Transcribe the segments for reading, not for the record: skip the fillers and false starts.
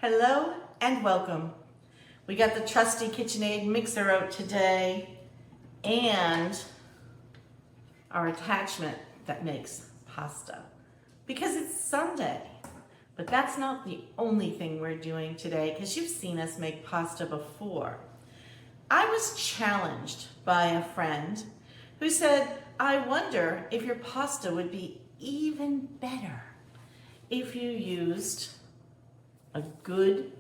Hello and welcome. We got the trusty KitchenAid mixer out today and our attachment that makes pasta because it's Sunday. But that's not the only thing we're doing today because you've seen us make pasta before. I was challenged by a friend who said, I wonder if your pasta would be even better if you used a good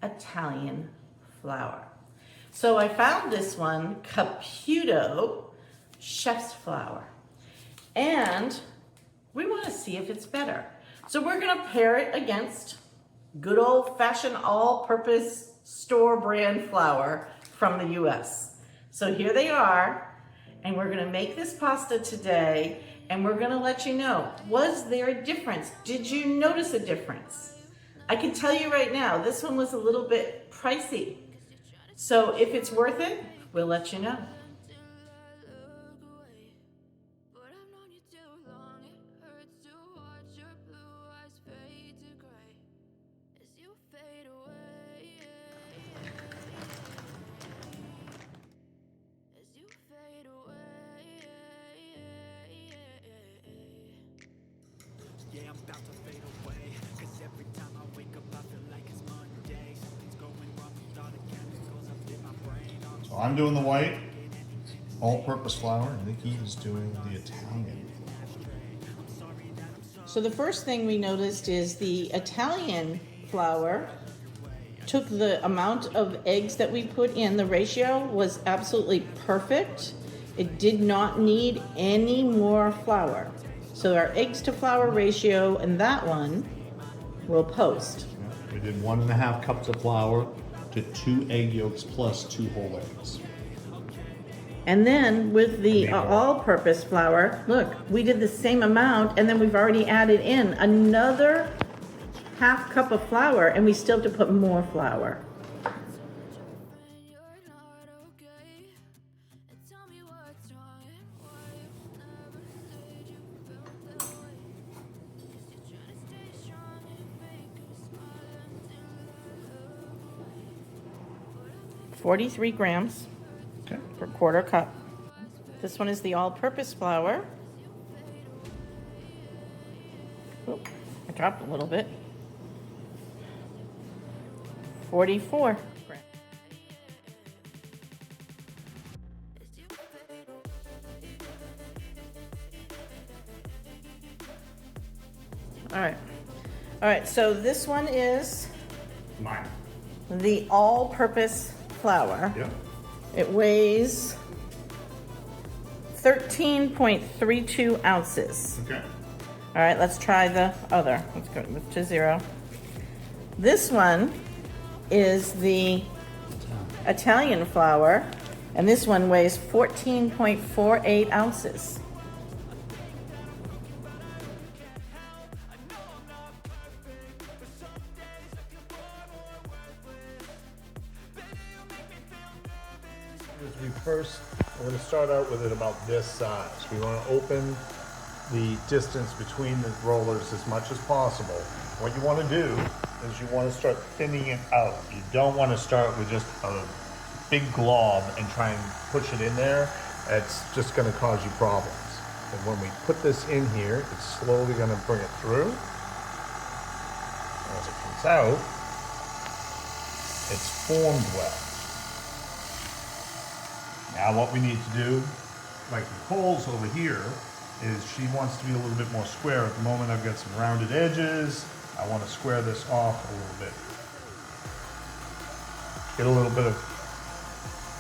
Italian flour. So I found this one, Caputo chef's flour, and we want to see if it's better. So we're going to pair it against good old-fashioned all-purpose store brand flour from the US. So here they are, and we're going to make this pasta today, and we're going to let you know, was there a difference? Did you notice a difference? I can tell you right now, this one was a little bit pricey. So if it's worth it, we'll let you know. Yeah, I'm about to fade away, 'cause every time I wake up I feel like it's Monday. Something's going wrong with all the chemicals up in my brain. So I'm doing the white, all-purpose flour, and Nikki is doing the Italian. So the first thing we noticed is the Italian flour took the amount of eggs that we put in, the ratio was absolutely perfect. It did not need any more flour. So our eggs to flour ratio and that one will post. We did 1.5 cups of flour to 2 egg yolks plus 2 whole eggs. And then with the all-purpose flour, look, we did the same amount and then we've already added in another 1/2 cup of flour and we still have to put more flour. $43 grams per 1/4 cup. This one is the all-purpose flour. Oh, I dropped a little bit. 44 grams. All right, so this one is Mine. the all-purpose flour. Yep. It weighs 13.32 ounces. Okay. All right, let's try the other. Let's go to 0. This one is the Italian flour, and this one weighs 14.48 ounces. We're going to start out with it about this size. We want to open the distance between the rollers as much as possible. What you want to do is you want to start thinning it out. You don't want to start with just a big glob and try and push it in there. It's just going to cause you problems. And when we put this in here, it's slowly going to bring it through. As it comes out, it's formed well. Now what we need to do, like Nicole's over here, is she wants to be a little bit more square. At the moment I've got some rounded edges. I want to square this off a little bit. Get a little bit of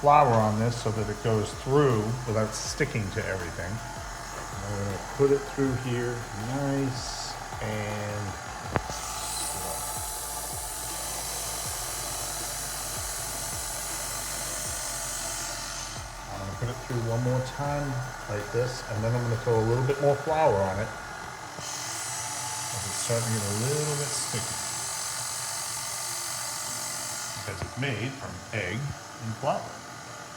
flour on this so that it goes through without sticking to everything. And we're going to put it through here nice and slow. Put it through one more time like this, and then I'm going to throw a little bit more flour on it as it's starting to get a little bit sticky. Because it's made from egg and flour.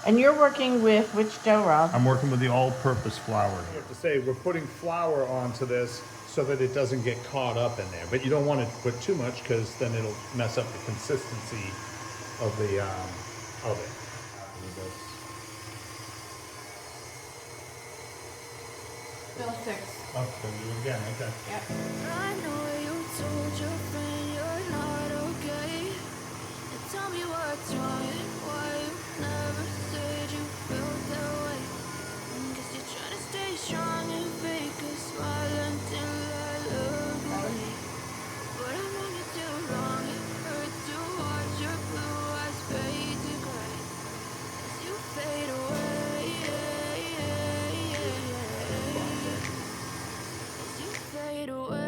And you're working with which dough, Rob? I'm working with the all-purpose flour. You have to say we're putting flour onto this so that it doesn't get caught up in there. But you don't want to put too much because then it'll mess up the consistency of the of it. Bill 6. Oh, so do it again. Okay. Yep. I know you told your friend you're not okay. And tell me what's wrong and why you never said you felt that way. Guess you're trying to stay strong and fake a smile until I look away. But I've known you too long, it hurts to watch your blue eyes fade to gray as you fade away. As you fade away.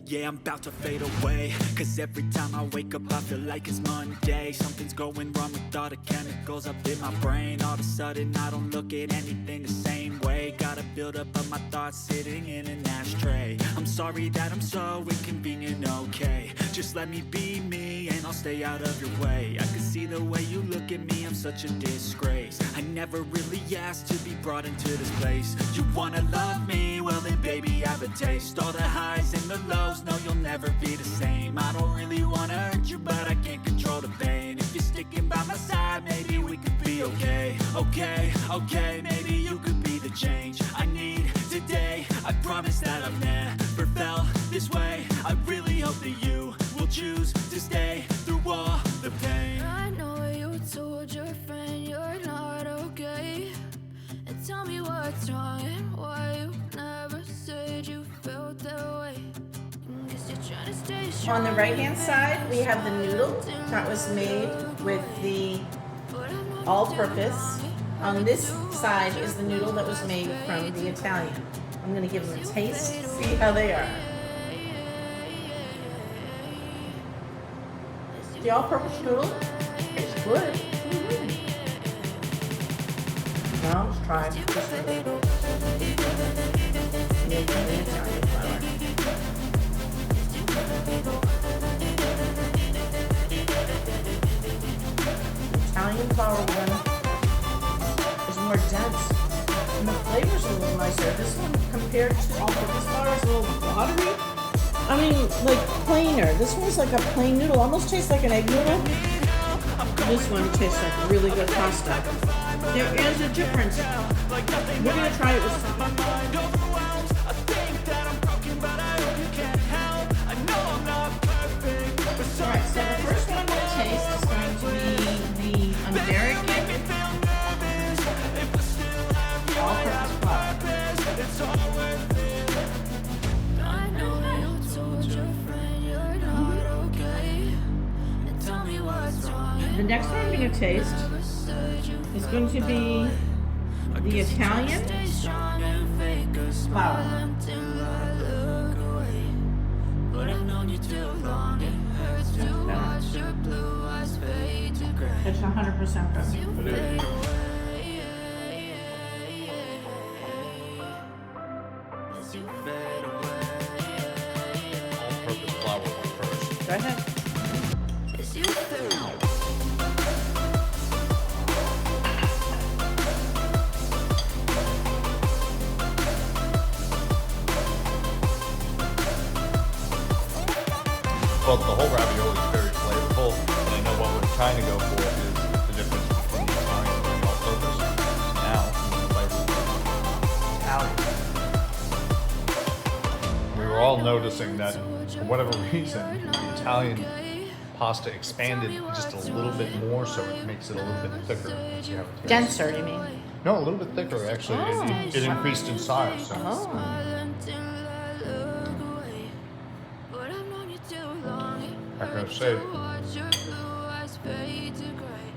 Yeah, I'm about to fade away. Cause every time I wake up I feel like it's Monday. Something's going wrong with all the chemicals up in my brain. All of a sudden I don't look at anything the same way. Got a buildup of my thoughts sitting in an ashtray. I'm sorry that I'm so inconvenient, okay. Just let me be me and I'll stay out of your way. I can see the way you look at me, I'm such a disgrace. I never really asked to be brought into this place. You wanna love me? Well then baby I have a taste. All the highs and the lows, no you'll never be the same. I don't really wanna hurt you but I can't control the pain. If you're sticking by my side maybe we could be okay. Okay, maybe you could be the change I need today. I promise that I've never felt this way. I really hope that you will choose to stay through all the pain. I know you told your friend you're not okay. And tell me what's wrong and why you never said you felt that way. Guess you're trying to stay strong. On the right-hand side, we have the noodle that was made with the all-purpose. On this side is the noodle that was made from the Italian. I'm gonna give them a taste, see how they are. The all-purpose noodle is good. Now let's try this noodle. Made from the Italian flour. Italian flour one is more dense and the flavor's a little nicer. This one compared to all-purpose flour is a little watery. I mean, like plainer. This one's like a plain noodle, almost tastes like an egg noodle. This one tastes like really good pasta. There is a difference. We're gonna try it with something. Alright, so the first one I'm gonna taste is going to be the American all-purpose flour. I know you told your friend you're not okay. And tell me what's wrong. The next one I'm gonna taste is going to be the Italian flour. Until I look away. But I've known you too long. It hurts to watch your blue eyes fade to gray. It's 100% good. You fade away. As you fade away. All-purpose flour went first. Go ahead. As you fade away. Well, the whole ravioli is very flavorful, and I know what we're trying to go for is the difference between the Italian and the all-purpose. Now, flavor. We were all noticing that, for whatever reason, the Italian pasta expanded just a little bit more, so it makes it a little bit thicker. as you have it here. Denser, you mean? No, a little bit thicker, actually. It increased in size. So. Oh. Until I look away. But I've known you too long. It I gotta hurts say, to watch your blue eyes fade to gray.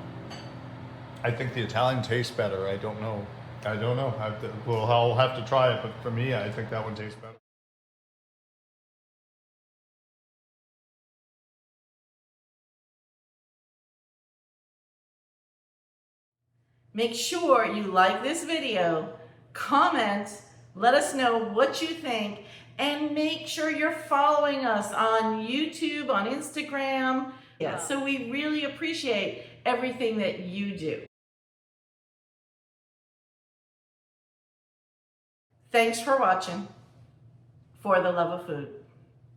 I think the Italian tastes better. I don't know. I'll have to try it, but for me, I think that one tastes better. Make sure you like this video, comment, let us know what you think, and make sure you're following us on YouTube, on Instagram. Yeah, so we really appreciate everything that you do. Thanks for watching For the Love of Food.